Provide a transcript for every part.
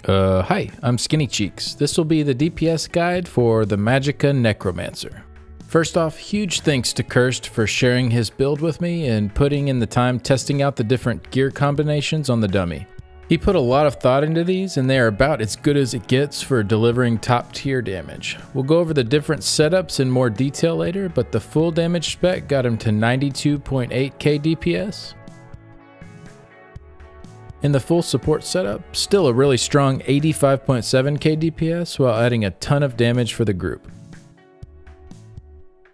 Hi, I'm Skinny Cheeks. This will be the DPS guide for the Magicka Necromancer. First off, huge thanks to Cursed for sharing his build with me and putting in the time testing out the different gear combinations on the dummy. He put a lot of thought into these and they are about as good as it gets for delivering top tier damage. We'll go over the different setups in more detail later, but the full damage spec got him to 92.8k DPS. In the full support setup, still a really strong 85.7k DPS while adding a ton of damage for the group.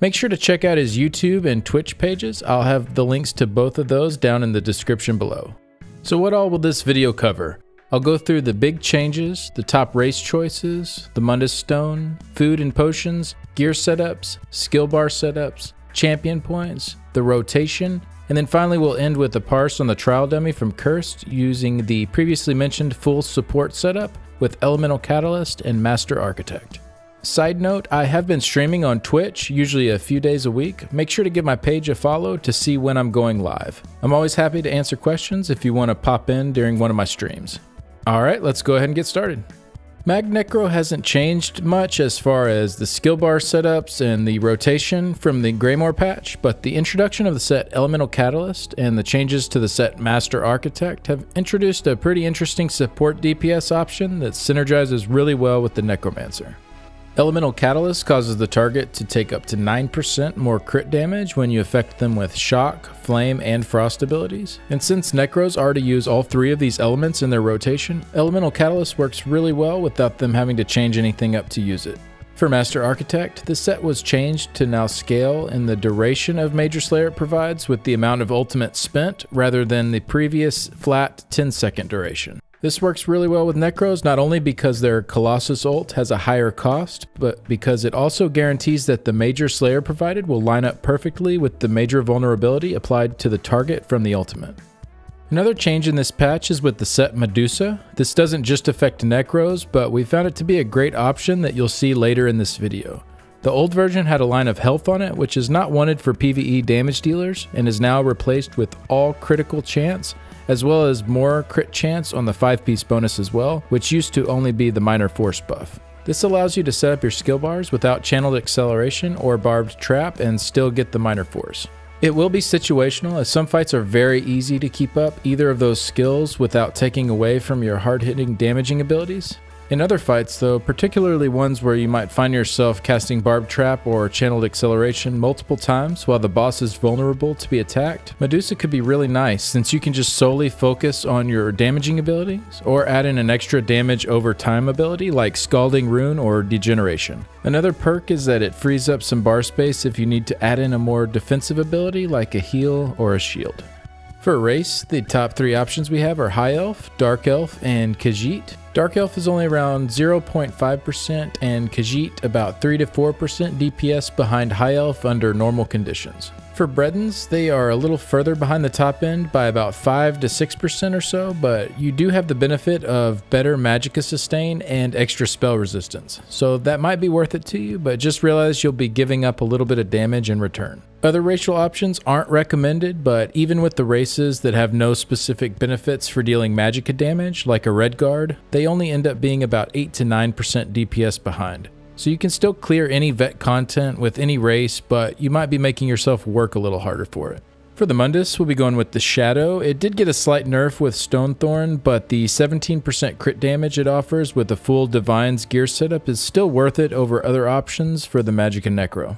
Make sure to check out his YouTube and Twitch pages. I'll have the links to both of those down in the description below. So what all will this video cover? I'll go through the big changes, the top race choices, the Mundus Stone, food and potions, gear setups, skill bar setups, champion points, the rotation, and then finally we'll end with the Parse on the trial dummy from Cursed using the previously mentioned full support setup with Elemental Catalyst and Master Architect. Side note, I have been streaming on Twitch, usually a few days a week. Make sure to give my page a follow to see when I'm going live. I'm always happy to answer questions if you want to pop in during one of my streams. Alright, let's go ahead and get started. Mag Necro hasn't changed much as far as the skill bar setups and the rotation from the Greymoor patch, but the introduction of the set Elemental Catalyst and the changes to the set Master Architect have introduced a pretty interesting support DPS option that synergizes really well with the Necromancer. Elemental Catalyst causes the target to take up to 9% more crit damage when you affect them with Shock, Flame, and Frost abilities. And since Necros already use all three of these elements in their rotation, Elemental Catalyst works really well without them having to change anything up to use it. For Master Architect, the set was changed to now scale in the duration of Major Slayer it provides with the amount of ultimate spent rather than the previous flat 10-second duration. This works really well with Necros, not only because their Colossus ult has a higher cost, but because it also guarantees that the Major Slayer provided will line up perfectly with the Major Vulnerability applied to the target from the ultimate. Another change in this patch is with the set Medusa. This doesn't just affect Necros, but we found it to be a great option that you'll see later in this video. The old version had a line of health on it, which is not wanted for PvE damage dealers, and is now replaced with all critical chance, as well as more crit chance on the 5-piece bonus as well, which used to only be the minor force buff. This allows you to set up your skill bars without channeled acceleration or barbed trap and still get the minor force. It will be situational, as some fights are very easy to keep up either of those skills without taking away from your hard-hitting damaging abilities. In other fights though, particularly ones where you might find yourself casting barbed trap or channeled acceleration multiple times while the boss is vulnerable to be attacked, Medusa could be really nice since you can just solely focus on your damaging abilities or add in an extra damage over time ability like Scalding Rune or Degeneration. Another perk is that it frees up some bar space if you need to add in a more defensive ability like a heal or a shield. For race, the top three options we have are High Elf, Dark Elf, and Khajiit. Dark Elf is only around 0.5% and Khajiit about 3 to 4% DPS behind High Elf under normal conditions. For Bredens, they are a little further behind the top end by about 5 to 6% or so, but you do have the benefit of better Magicka sustain and extra spell resistance. So that might be worth it to you, but just realize you'll be giving up a little bit of damage in return. Other racial options aren't recommended, but even with the races that have no specific benefits for dealing Magicka damage, like a Red Guard, they only end up being about 8 to 9% DPS behind. So you can still clear any vet content with any race, but you might be making yourself work a little harder for it. For the Mundus, we'll be going with the Shadow. It did get a slight nerf with Stonethorn, but the 17% crit damage it offers with the full Divine's gear setup is still worth it over other options for the Magicka Necro.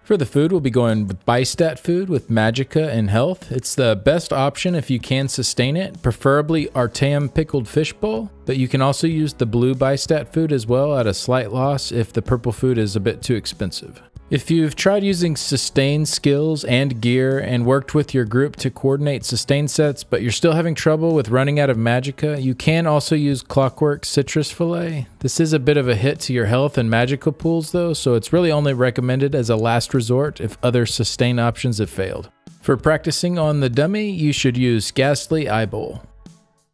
For the food, we'll be going with Bistat food with Magicka and health. It's the best option if you can sustain it, preferably Artaeum pickled fishbowl, but you can also use the blue Bistat food as well at a slight loss if the purple food is a bit too expensive. If you've tried using sustain skills and gear and worked with your group to coordinate sustain sets, but you're still having trouble with running out of Magicka, you can also use Clockwork Citrus Fillet. This is a bit of a hit to your health and Magicka pools though, so it's really only recommended as a last resort if other sustain options have failed. For practicing on the dummy, you should use Ghastly Eyeball.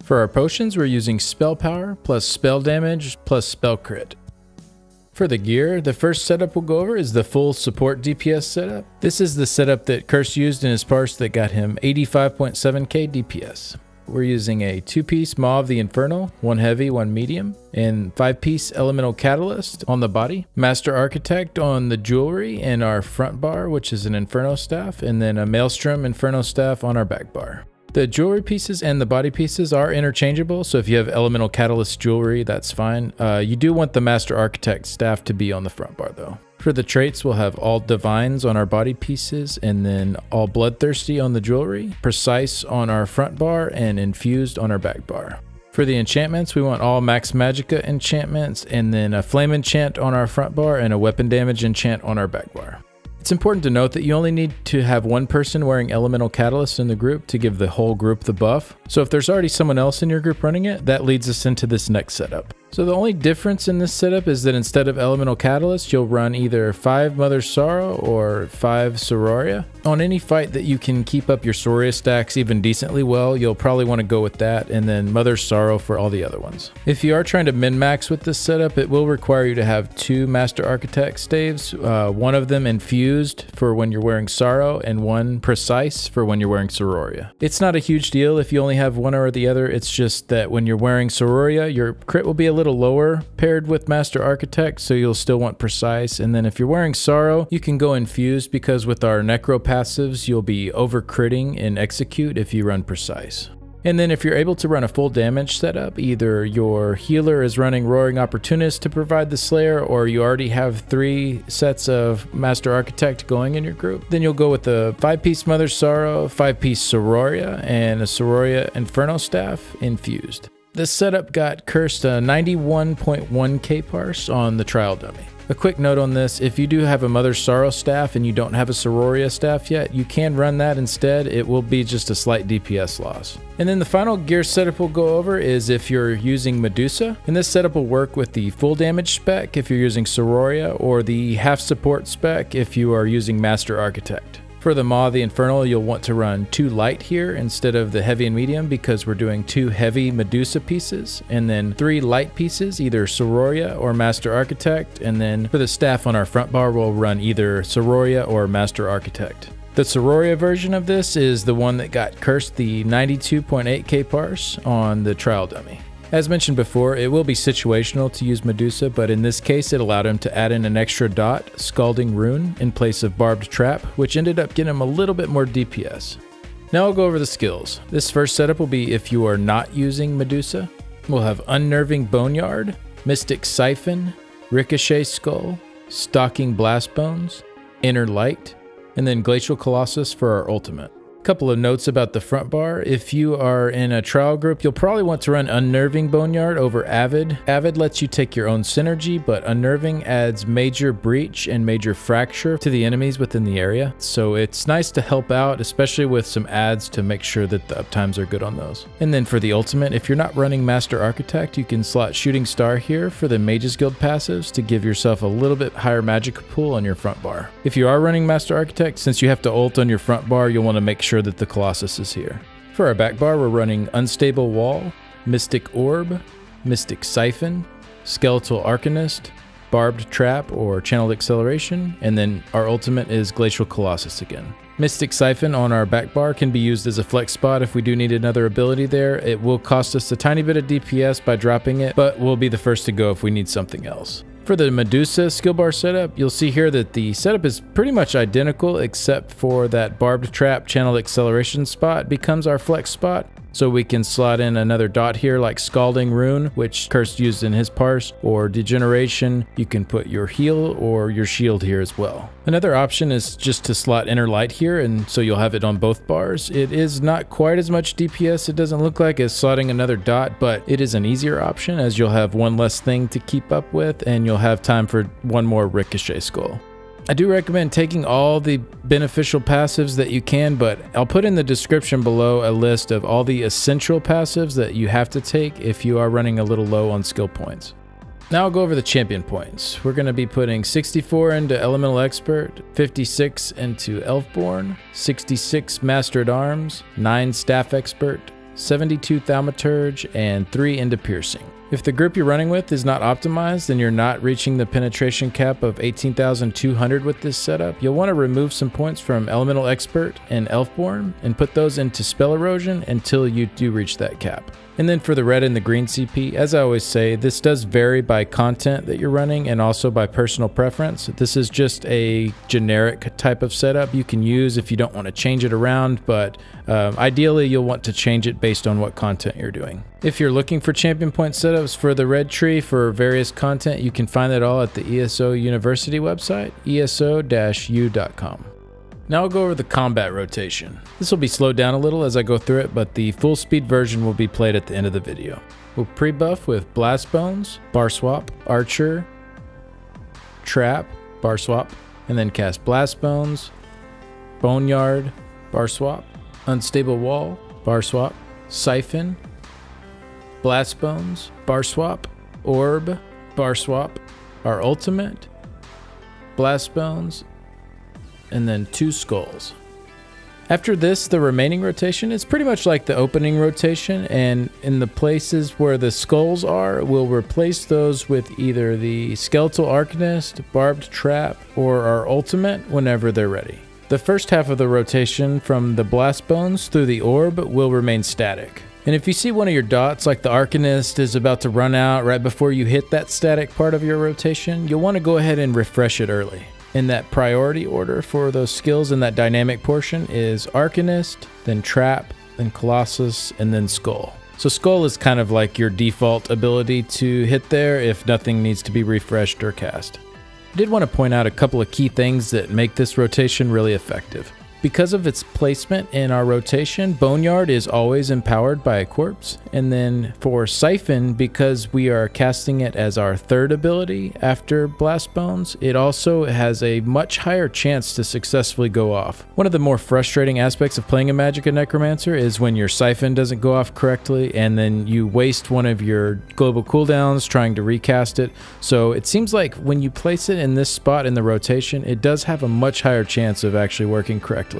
For our potions, we're using Spell Power plus Spell Damage plus Spell Crit. For the gear, the first setup we'll go over is the full support DPS setup. This is the setup that Cursed used in his Parse that got him 85.7k DPS. we're using a 2-piece Maw of the Infernal, 1 heavy, 1 medium, and 5-piece Elemental Catalyst on the body, Master Architect on the jewelry and our front bar, which is an Inferno staff, and then a Maelstrom Inferno staff on our back bar. The jewelry pieces and the body pieces are interchangeable, so if you have Elemental Catalyst jewelry, that's fine. You do want the Master Architect staff to be on the front bar though. For the traits, we'll have all Divines on our body pieces, and then all Bloodthirsty on the jewelry, Precise on our front bar, and Infused on our back bar. For the enchantments, we want all Max Magicka enchantments, and then a Flame Enchant on our front bar, and a Weapon Damage enchant on our back bar. It's important to note that you only need to have one person wearing Elemental Catalyst in the group to give the whole group the buff. So if there's already someone else in your group running it, that leads us into this next setup. So the only difference in this setup is that instead of Elemental Catalyst, you'll run either 5 Mother's Sorrow or 5 Sororia. On any fight that you can keep up your Sororia stacks even decently well, you'll probably want to go with that, and then Mother's Sorrow for all the other ones. If you are trying to min-max with this setup, it will require you to have 2 Master Architect staves, one of them Infused for when you're wearing Sorrow, and 1 Precise for when you're wearing Sororia. It's not a huge deal if you only have one or the other, it's just that when you're wearing Sororia, your crit will be a little lower paired with Master Architect, so you'll still want Precise. And then if you're wearing Sorrow, you can go Infused, because with our Necro passives, you'll be over critting in Execute if you run Precise. And then if you're able to run a full damage setup, either your healer is running Roaring Opportunist to provide the Slayer, or you already have 3 sets of Master Architect going in your group, then you'll go with the 5-piece Mother's Sorrow, 5-piece Sororia, and a Sororia Inferno staff Infused. This setup got cursed 91.1k Parse on the trial dummy. A quick note on this, if you do have a Mother's Sorrow staff and you don't have a Sororia staff yet, you can run that instead. It will be just a slight DPS loss. And then the final gear setup we'll go over is if you're using Medusa, and this setup will work with the full damage spec if you're using Sororia, or the half support spec if you are using Master Architect. For the Maw of the Infernal, you'll want to run 2 light here instead of the heavy and medium, because we're doing 2 heavy Medusa pieces, and then 3 light pieces, either Sororia or Master Architect, and then for the staff on our front bar, we'll run either Sororia or Master Architect. The Sororia version of this is the one that got cursed the 92.8k Parse on the trial dummy. As mentioned before, it will be situational to use Medusa, but in this case it allowed him to add in an extra dot, Scalding Rune, in place of Barbed Trap, which ended up getting him a little bit more DPS. Now I'll go over the skills. This first setup will be if you are not using Medusa. We'll have Unnerving Boneyard, Mystic Siphon, Ricochet Skull, Stalking Blast Bones, Inner Light, and then Glacial Colossus for our ultimate. Couple of notes about the front bar. If you are in a trial group, you'll probably want to run Unnerving Boneyard over Avid. Avid lets you take your own synergy, but Unnerving adds Major Breach and Major Fracture to the enemies within the area. So it's nice to help out, especially with some adds to make sure that the uptimes are good on those. And then for the ultimate, if you're not running Master Architect, you can slot Shooting Star here for the Mages Guild passives to give yourself a little bit higher Magicka pool on your front bar. If you are running Master Architect, since you have to ult on your front bar, you'll want to make sure that the Colossus is here. For our back bar, we're running Unstable Wall, Mystic Orb, Mystic Siphon, Skeletal Arcanist, Barbed Trap or Channeled Acceleration, and then our ultimate is Glacial Colossus again. Mystic Siphon on our back bar can be used as a flex spot if we do need another ability there. It will cost us a tiny bit of DPS by dropping it, but we'll be the first to go if we need something else. For the Medusa skill bar setup, you'll see here that the setup is pretty much identical, except for that Barbed Trap Channel Acceleration spot becomes our flex spot. So we can slot in another dot here like Scalding Rune, which Cursed used in his Parse, or Degeneration. You can put your heal or your shield here as well. Another option is just to slot Inner Light here, and so you'll have it on both bars. It is not quite as much DPS, it doesn't look like, as slotting another dot, but it is an easier option as you'll have one less thing to keep up with, and you'll have time for one more Ricochet Skull. I do recommend taking all the beneficial passives that you can, but I'll put in the description below a list of all the essential passives that you have to take if you are running a little low on skill points. Now I'll go over the champion points. We're going to be putting 64 into Elemental Expert, 56 into Elfborn, 66 Master at Arms, 9 Staff Expert, 72 Thaumaturge, and 3 into Piercing. If the group you're running with is not optimized and you're not reaching the penetration cap of 18,200 with this setup, you'll want to remove some points from Elemental Expert and Elfborn and put those into Spell Erosion until you do reach that cap. And then for the red and the green CP, as I always say, this does vary by content that you're running and also by personal preference. This is just a generic type of setup you can use if you don't want to change it around, but ideally you'll want to change it based on what content you're doing. If you're looking for champion point setups for the red tree for various content, you can find it all at the ESO University website, eso-u.com. Now I'll go over the combat rotation. This will be slowed down a little as I go through it, but the full speed version will be played at the end of the video. We'll pre-buff with Blast Bones, Bar Swap, Archer, Trap, Bar Swap, and then cast Blast Bones, Boneyard, Bar Swap, Unstable Wall, Bar Swap, Siphon, Blast Bones, Bar Swap, Orb, Bar Swap, our ultimate, Blast Bones, and then 2 skulls. After this, the remaining rotation is pretty much like the opening rotation, and in the places where the skulls are, we'll replace those with either the Skeletal Arcanist, Barbed Trap, or our ultimate whenever they're ready. The first half of the rotation from the Blast Bones through the Orb will remain static. And if you see one of your dots, like the Arcanist is about to run out right before you hit that static part of your rotation, you'll want to go ahead and refresh it early. In that priority order for those skills in that dynamic portion is Arcanist, then Trap, then Colossus, and then Skull. So Skull is kind of like your default ability to hit there if nothing needs to be refreshed or cast. I did want to point out a couple of key things that make this rotation really effective. Because of its placement in our rotation, Boneyard is always empowered by a corpse. And then for Siphon, because we are casting it as our third ability after Blast Bones, it also has a much higher chance to successfully go off. One of the more frustrating aspects of playing a Magicka Necromancer is when your Siphon doesn't go off correctly and then you waste one of your global cooldowns trying to recast it. So it seems like when you place it in this spot in the rotation, it does have a much higher chance of actually working correctly.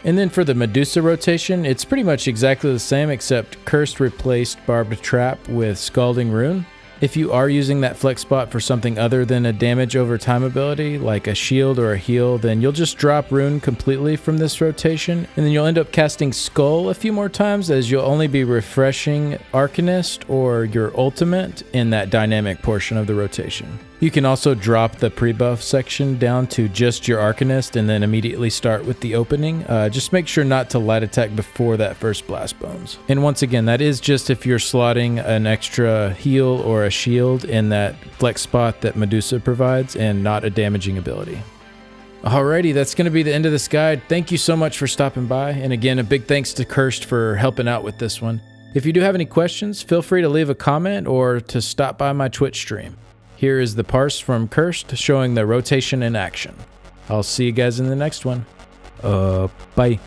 And then for the Medusa rotation, it's pretty much exactly the same, except Cursed replaced Barbed Trap with Scalding Rune. If you are using that flex spot for something other than a damage over time ability, like a shield or a heal, then you'll just drop Rune completely from this rotation, and then you'll end up casting Skull a few more times, as you'll only be refreshing Arcanist or your ultimate in that dynamic portion of the rotation. You can also drop the pre-buff section down to just your Arcanist and then immediately start with the opening. Just make sure not to light attack before that first Blast Bones. And once again, that is just if you're slotting an extra heal or a shield in that flex spot that Medusa provides and not a damaging ability. Alrighty, that's going to be the end of this guide. Thank you so much for stopping by. And again, a big thanks to Cursed for helping out with this one. If you do have any questions, feel free to leave a comment or to stop by my Twitch stream. Here is the Parse from Cursed showing the rotation in action. I'll see you guys in the next one. Bye.